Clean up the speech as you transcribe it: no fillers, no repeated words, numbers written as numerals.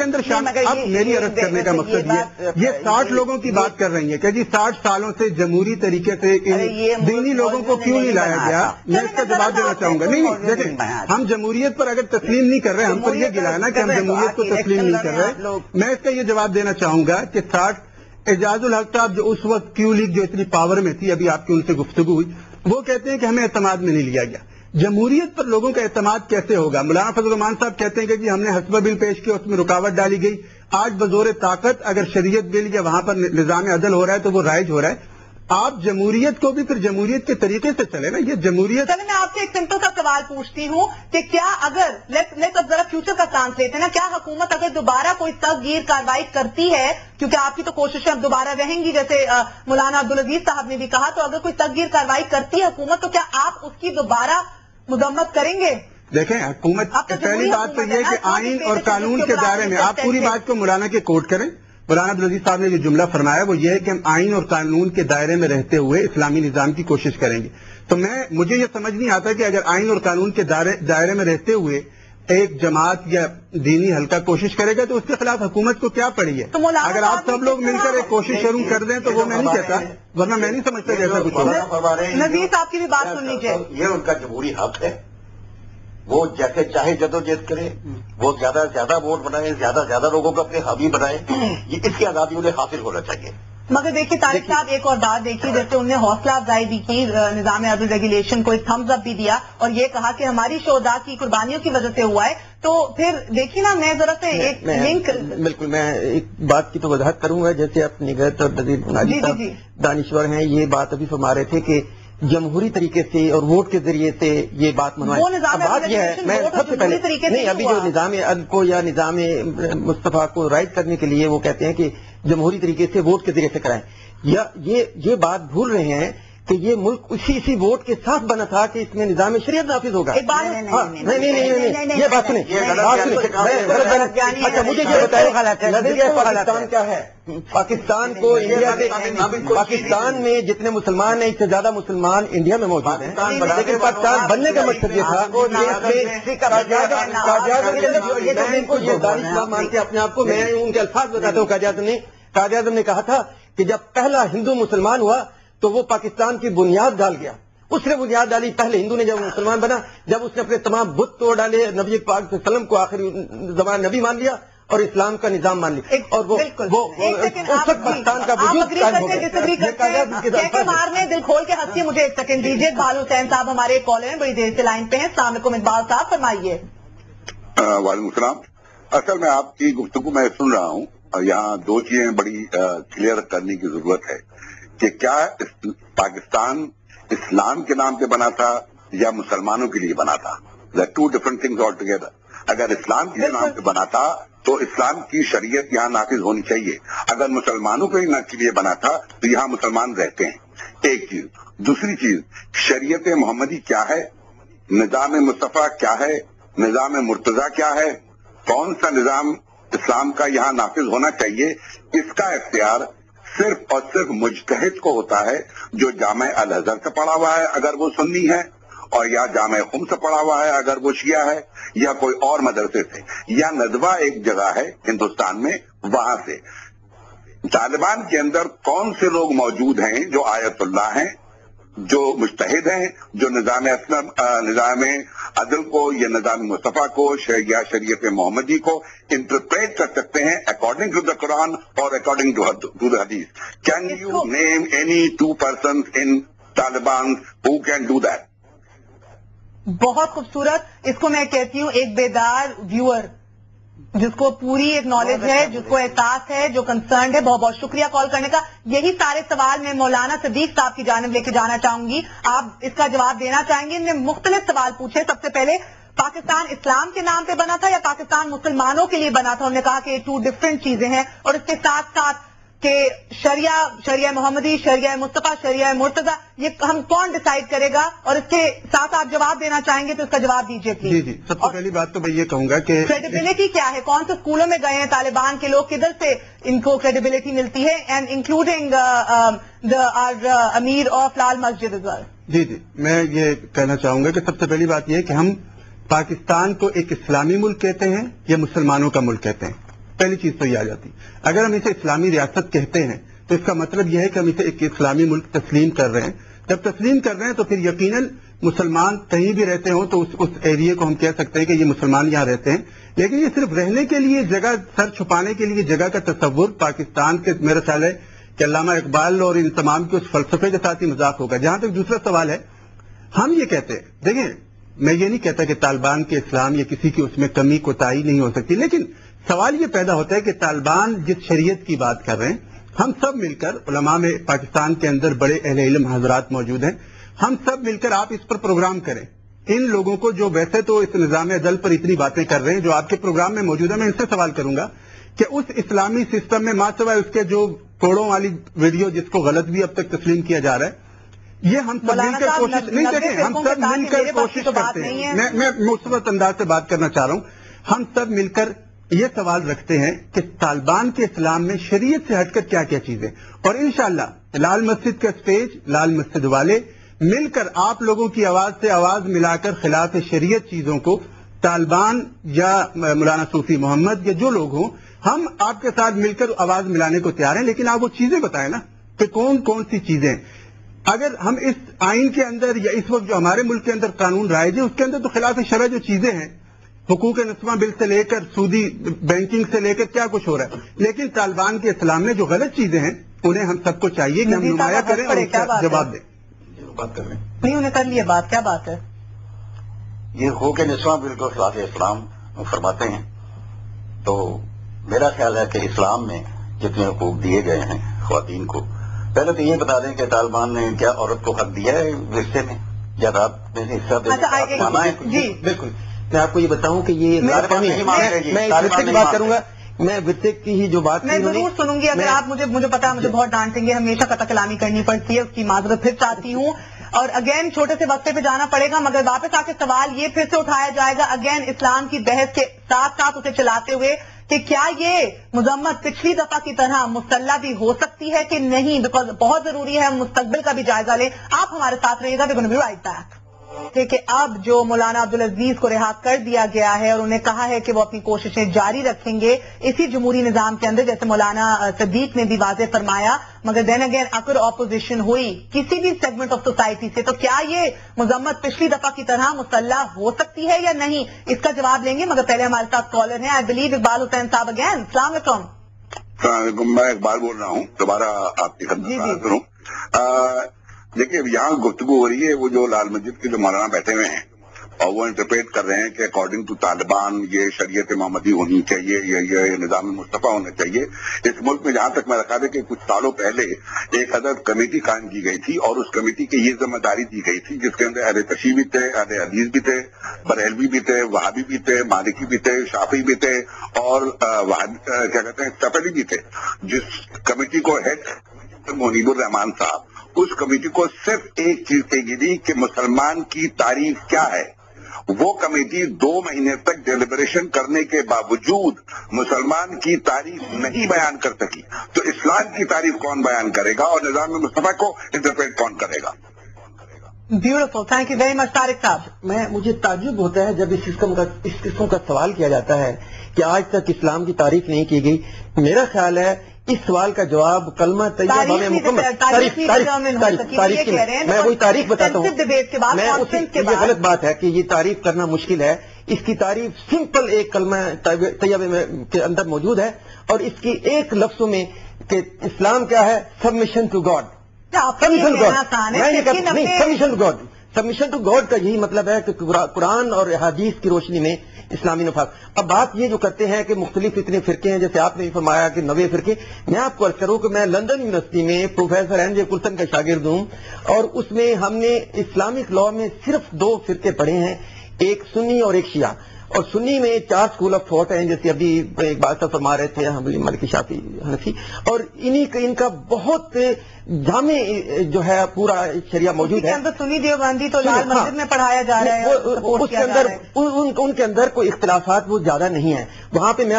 کے اندر شامل. اب میری عرض کرنے کا مقصد یہ 60 لوگوں کی بات کر رہی ہیں کہ جی 60 سالوں سے جمہوری طریقے سے دینی لوگوں کو کیوں نہیں لایا گیا. میں اس کا جواب دینا چاہوں گا. نہیں دیکھیں, ہم جمہوریت پر اگر تسلیم نہیں کر رہے, ہم پر یہ گلا ہے نا کہ ہم جمہوریت کو تسلیم نہیں کر رہے. میں اس کا یہ جواب دینا چاہوں گا کہ 60 اعجاز الحق صاحب جو اس وقت کیو لیگ جو اتنی پاور میں تھی, ابھی آپ کی ان سے گفتگو ہوئی, وہ کہتے ہیں کہ ہمیں اعتماد میں نہیں لیا گیا. جمہوریت پر لوگوں کا اعتماد کیسے ہوگا؟ مولانا فضل الرحمان صاحب کہتے ہیں کہ جی ہم نے حسبہ بل پیش کیا, اس میں رکاوٹ ڈالی گئی. آج بزور طاقت اگر شریعت بل یا وہاں پر نظام عدل ہو رہا ہے تو وہ رائج ہو رہا ہے. آپ جمہوریت کو بھی پھر جمہوریت کے طریقے سے چلے نا. یہ جمہوریت. چلے میں آپ سے ایک سمپل سا سوال پوچھتی ہوں کہ کیا اگر لیٹس اب ذرا فیوچر کا چانس لیتے ہیں نا, کیا حکومت اگر دوبارہ کوئی سخت گیر کارروائی کرتی ہے, کیونکہ آپ کی تو کوششیں اب دوبارہ رہیں گی جیسے مولانا عبدالعزیز صاحب نے بھی کہا, تو اگر کوئی سخت گیر کارروائی کرتی ہے حکومت تو کیا آپ اس کی دوبارہ مذمت کریں گے؟ دیکھیں حکومت پہلی بات تو یہ ہے کہ آئین اور قانون کے دائرے میں, آپ پوری بات کو مولانا کے کوٹ کریں. مولانا عبدالعزیز صاحب نے جو جملہ فرمایا وہ یہ ہے کہ ہم آئین اور قانون کے دائرے میں رہتے ہوئے اسلامی نظام کی کوشش کریں گے. تو مجھے یہ سمجھ نہیں آتا کہ اگر آئین اور قانون کے دائرے میں رہتے ہوئے ایک جماعت یا دینی حلقہ کوشش کرے گا تو اس کے خلاف حکومت کو کیا پڑی ہے. اگر آپ سب لوگ مل کر ایک کوشش شروع کر دیں تو وہ میں نہیں کہتا, ورنہ میں نہیں سمجھتا جیسا کچھ ہوگا. نذیر صاحب کی بھی بات سننی چاہیے. یہ ان کا جمہوری حق ہے, وہ جیسے چاہے جدوجہد کرے, وہ زیادہ سے زیادہ ووٹ بنائے, زیادہ سے زیادہ لوگوں کو اپنے حامی بنائے, یہ اس کی آزادی انہیں حاصل ہونا چاہیے. مگر دیکھیے طارق صاحب ایک اور بات دیکھیے, جیسے انہوں نے حوصلہ افزائی بھی کی, نظام عدل ریگولیشن کو ایک تھمز اپ بھی دیا اور یہ کہا کہ ہماری شہداء کی قربانیوں کی وجہ سے ہوا ہے. تو پھر دیکھیے نا, میں ذرا سے ایک لنک. بالکل, میں ایک بات کی تو وضاحت کروں گا. جیسے آپ نگہت اور صاحب دانشور ہیں, یہ بات ابھی فرما رہے تھے کہ جمہوری طریقے سے اور ووٹ کے ذریعے سے یہ بات منوائے. بات یہ ہے, میں سب سے پہلے نہیں, ابھی جو نظام عدل کو یا نظام مصطفیٰ کو رائٹ کرنے کے لیے وہ کہتے ہیں کہ جمہوری طریقے سے ووٹ کے ذریعے سے کرائیں, یا یہ بات بھول رہے ہیں کہ یہ ملک اسی ووٹ کے ساتھ بنا تھا کہ اس میں نظام شریعت نافذ ہوگا. نہیں, یہ بات سنیں. اچھا مجھے یہ بتائیں پاکستان کیا ہے. پاکستان کو انڈیا سے, پاکستان میں جتنے مسلمان ہیں اس سے زیادہ مسلمان انڈیا میں موجود ہیں, لیکن پاکستان بننے کا مقصد یہ تھا یہ دانش مانتے اپنے آپ کو. میں ان کے الفاظ بتاتا ہوں. قائد اعظم نے کہا تھا کہ جب پہلا ہندو مسلمان ہوا تو وہ پاکستان کی بنیاد ڈال گیا. اس نے بنیاد ڈالی پہلے ہندو نے, جب مسلمان بنا, جب اس نے اپنے تمام بت توڑ ڈالے, نبی پاک صلی اللہ علیہ وسلم کو آخری زمان نبی مان لیا اور اسلام کا نظام مان لیا, اور وہ اس وقت پاکستان کا وجود قائم ہو گیا. مارنے دل کھول کے ہنسی. مجھے ایک سیکنڈ دیجیے. اقبال حسین صاحب ہمارے ایک کالر ہیں, بڑی دیر سے لائن پہ ہیں. السلام علیکم اقبال صاحب, فرمائیے. وعلیکم السلام. اصل میں آپ کی گفتگو میں سن رہا ہوں, یہاں دو چیزیں بڑی کلیئر کرنے کی ضرورت ہے کہ کیا پاکستان اسلام کے نام پہ بنا تھا یا مسلمانوں کے لیے بنا تھا. Two different things all together. اگر اسلام کے نام پہ بنا تھا تو اسلام کی شریعت یہاں نافذ ہونی چاہیے. اگر مسلمانوں کے لیے بنا تھا تو یہاں مسلمان رہتے ہیں. ایک چیز. دوسری چیز, شریعت محمدی کیا ہے, نظام مصطفیٰ کیا ہے, نظام مرتضیٰ کیا ہے, کون سا نظام اسلام کا یہاں نافذ ہونا چاہیے, اس کا اختیار صرف اور صرف مجتہد کو ہوتا ہے جو جامع الازہر سے پڑھا ہوا ہے اگر وہ سنی ہے, اور یا جامع خم سے پڑھا ہوا ہے اگر وہ شیعہ ہے, یا کوئی اور مدرسے سے, یا ندوہ ایک جگہ ہے ہندوستان میں وہاں سے. طالبان کے اندر کون سے لوگ موجود ہیں جو آیت اللہ ہیں, جو مجتہد ہیں, جو نظام عدل کو یا نظام مصطفیٰ کو یا شریعت محمدی کو انٹرپریٹ کر سکتے ہیں اکارڈنگ ٹو دا قرآن اور اکارڈنگ ٹو دا حدیث. Can you name any 2 persons in Taliban who can do that? بہت خوبصورت. اس کو میں کہتی ہوں ایک بیدار ویور جس کو پوری ایک نالج ہے, جس کو احساس ہے, جو کنسرنڈ ہے. بہت بہت شکریہ کال کرنے کا. یہی سارے سوال میں مولانا صدیق صاحب کی جانب لے کے جانا چاہوں گی. آپ اس کا جواب دینا چاہیں گے. انہوں نے مختلف سوال پوچھے. سب سے پہلے, پاکستان اسلام کے نام پہ بنا تھا یا پاکستان مسلمانوں کے لیے بنا تھا؟ انہوں نے کہا کہ 2 ڈفرنٹ چیزیں ہیں, اور اس کے ساتھ ساتھ کہ شریعہ محمدی, شریعہ مصطفیٰ, شریعہ مرتضیٰ, یہ ہم کون ڈیسائیڈ کرے گا؟ اور اس کے ساتھ آپ جواب دینا چاہیں گے تو اس کا جواب دیجیے پلیز. جی, سب سے پہلی بات تو میں یہ کہوں گا کہ کریڈیبلٹی کیا ہے, کون سے اسکولوں میں گئے ہیں طالبان کے لوگ, کدھر سے ان کو کریڈیبلٹی ملتی ہے, and including Amir of Lal Masjid is well. جی, میں یہ کہنا چاہوں گا کہ سب سے پہلی بات یہ ہے کہ ہم پاکستان کو ایک اسلامی ملک کہتے ہیں یا مسلمانوں کا ملک کہتے ہیں. پہلی چیز تو یہ آ جاتی. اگر ہم اسے اسلامی ریاست کہتے ہیں تو اس کا مطلب یہ ہے کہ ہم اسے ایک اسلامی ملک تسلیم کر رہے ہیں. جب تسلیم کر رہے ہیں تو پھر یقیناً مسلمان کہیں بھی رہتے ہوں تو اس ایریے کو ہم کہہ سکتے ہیں کہ یہ مسلمان یہاں رہتے ہیں. لیکن یہ صرف رہنے کے لیے جگہ، سر چھپانے کے لیے جگہ کا تصور پاکستان کے میرا خیال ہے کہ علامہ اقبال اور ان تمام کے اس فلسفے کے ساتھ ہی مذاق ہوگا. جہاں تک دوسرا سوال ہے، ہم یہ کہتے ہیں، دیکھیں میں یہ نہیں کہتا کہ طالبان کے اسلام یا کسی کی اس میں کمی کوتاہی نہیں ہو سکتی، لیکن سوال یہ پیدا ہوتا ہے کہ طالبان جس شریعت کی بات کر رہے ہیں، ہم سب مل کر، علماء میں پاکستان کے اندر بڑے اہل علم حضرات موجود ہیں، ہم سب مل کر آپ اس پر پروگرام کریں. ان لوگوں کو جو ویسے تو اس نظام عدل پر اتنی باتیں کر رہے ہیں، جو آپ کے پروگرام میں موجود ہے، میں ان سے سوال کروں گا کہ اس اسلامی سسٹم میں ماں سوائے اس کے جو کوڑوں والی ویڈیو جس کو غلط بھی اب تک تسلیم کیا جا رہا ہے، یہ ہم سب مل کر کوشش نہیں دیکھیں، ہم سب مل کر کوشش کرتے ہیں. میں مثبت انداز سے بات کرنا چاہ رہا ہوں. ہم سب مل کر یہ سوال رکھتے ہیں کہ طالبان کے اسلام میں شریعت سے ہٹ کر کیا کیا چیزیں، اور انشاءاللہ لال مسجد کا سٹیج، لال مسجد والے مل کر آپ لوگوں کی آواز سے آواز ملا کر خلاف شریعت چیزوں کو، طالبان یا مولانا صوفی محمد یا جو لوگ ہوں، ہم آپ کے ساتھ مل کر آواز ملانے کو تیار ہیں. لیکن آپ وہ چیزیں بتائیں نا کہ کون کون سی چیزیں. اگر ہم اس آئین کے اندر یا اس وقت جو ہمارے ملک کے اندر قانون رائج ہے اس کے اندر تو خلاف شرع جو چیزیں ہیں، حقوق نسواں بل سے لے کر سودی بینکنگ سے لے کر کیا کچھ ہو رہا ہے، لیکن طالبان کے اسلام میں جو غلط چیزیں ہیں انہیں ہم سب کو چاہیے کہ ہم نمایاں کریں اور اس کا جواب دیں. بات کر رہے ہیں نہیں انہیں کر لیے بات، کیا بات ہے؟ یہ حقوق نسواں بل کو خلاف اسلام فرماتے ہیں. تو میرا خیال ہے کہ اسلام میں جتنے حقوق دیے گئے ہیں خواتین کو، پہلے تو یہ بتا دیں کہ طالبان نے کیا عورت کو حق دیا ہے ورثے میں، جائیداد میں حصہ دینا ہے؟ جی بالکل. میں آپ کو یہ بتاؤں کہ یہ میں ورثے کی بات کروں گا، میں ورثے کی ہی جو بات میں ضرور سنوں گی. اگر آپ مجھے پتا ہے مجھے بہت ڈانٹیں گے، ہمیشہ قطع کلامی کرنی پڑتی ہے، اس کی معذرت پھر چاہتی ہوں. اور اگین چھوٹے سے وقفے پہ جانا پڑے گا، مگر واپس آ کے سوال یہ پھر سے اٹھایا جائے گا اگین اسلام کی بحث کے ساتھ ساتھ اسے چلاتے ہوئے کہ کیا یہ مذمت پچھلی دفعہ کی طرح مسلح بھی ہو سکتی ہے کہ نہیں، بیکاز بہت ضروری ہے ہم مستقبل کا بھی جائزہ لیں. آپ ہمارے ساتھ رہیے گا، we're going to be right back. کہ اب جو مولانا عبدالعزیز کو رہا کر دیا گیا ہے اور انہیں کہا ہے کہ وہ اپنی کوششیں جاری رکھیں گے اسی جمہوری نظام کے اندر، جیسے مولانا صدیق نے بھی واضح فرمایا. مگر دین اگین اگر اپوزیشن ہوئی کسی بھی سیگمنٹ آف سوسائٹی سے تو کیا یہ مذمت پچھلی دفعہ کی طرح مسلح ہو سکتی ہے یا نہیں، اس کا جواب لیں گے. مگر پہلے ہمارے ساتھ کالر ہیں، آئی بلیو اقبال حسین صاحب. اگین السلام علیکم. السلام علیکم، میں اقبال بول رہا ہوں، دوبارہ آپ کی خدمت میں حاضر ہوں. دیکھیے یہاں گفتگو ہو رہی ہے، وہ جو لال مسجد کے جو مولانا بیٹھے ہوئے ہیں اور وہ انٹرپریٹ کر رہے ہیں کہ اکارڈنگ ٹو طالبان یہ شریعت محمدی ہونی چاہیے، یہ نظام مصطفیٰ ہونا چاہیے. اس ملک میں جہاں تک میں رکھا تھا کہ کچھ سالوں پہلے ایک عدد کمیٹی قائم کی گئی تھی اور اس کمیٹی کی یہ ذمہ داری دی گئی تھی جس کے اندر اہل تشیع بھی تھے، اہل حدیث بھی تھے، بریلوی بھی تھے، وہابی بھی تھے، مالکی بھی تھے، شافعی بھی تھے اور کیا کہتے ہیں سفری بھی تھے. جس کمیٹی کو ہیڈ منیب الرحمان صاحب، اس کمیٹی کو صرف ایک چیز کہی گئی کہ مسلمان کی تعریف کیا ہے. وہ کمیٹی 2 مہینے تک ڈیلیبریشن کرنے کے باوجود مسلمان کی تعریف نہیں بیان کر سکی. تو اسلام کی تعریف کون بیان کرے گا اور نظام مصطفیٰ کو انٹرپریٹ کون کرے گا؟ Beautiful, thank you very much Tariq صاحب. مجھے تعجب ہوتا ہے جب اس قسم کا سوال کیا جاتا ہے کہ آج تک اسلام کی تعریف نہیں کی گئی. میرا خیال ہے اس سوال کا جواب کلمہ طیبہ میں مکمل تاریخ میں وہی تاریخ بتاتا ہوں. یہ غلط بات ہے کہ یہ تعریف کرنا مشکل ہے. اس کی تعریف سمپل ایک کلمہ طیبہ کے اندر موجود ہے اور اس کی ایک لفظوں میں کہ اسلام کیا ہے، submission to God. Submission to God, submission to God کا یہی مطلب ہے کہ قرآن اور حدیث کی روشنی میں اسلامی نفاذ. اب بات یہ جو کرتے ہیں کہ مختلف اتنے فرقے ہیں، جیسے آپ نے فرمایا کہ 90 فرقے. میں آپ کو عرض کروں کہ میں لندن یونیورسٹی میں پروفیسر این جے کلسن کا شاگرد ہوں اور اس میں ہم نے اسلامک لا میں صرف 2 فرقے پڑھے ہیں، ایک سنی اور ایک شیعہ. اور سنی میں 4 اسکول آف تھاٹ ہیں، جیسے ابھی ایک بات صاحب فرما رہے تھے حنبلی، مالکی، شافعی، حنفی، اور ان کا بہت جامع جو ہے پورا شریعہ موجود ہے. سنی دیوبندی تو لال مسجد میں پڑھایا جا رہا ہے، اس کے اندر ان کے اندر کوئی اختلافات وہ زیادہ نہیں ہیں وہاں پہ. میں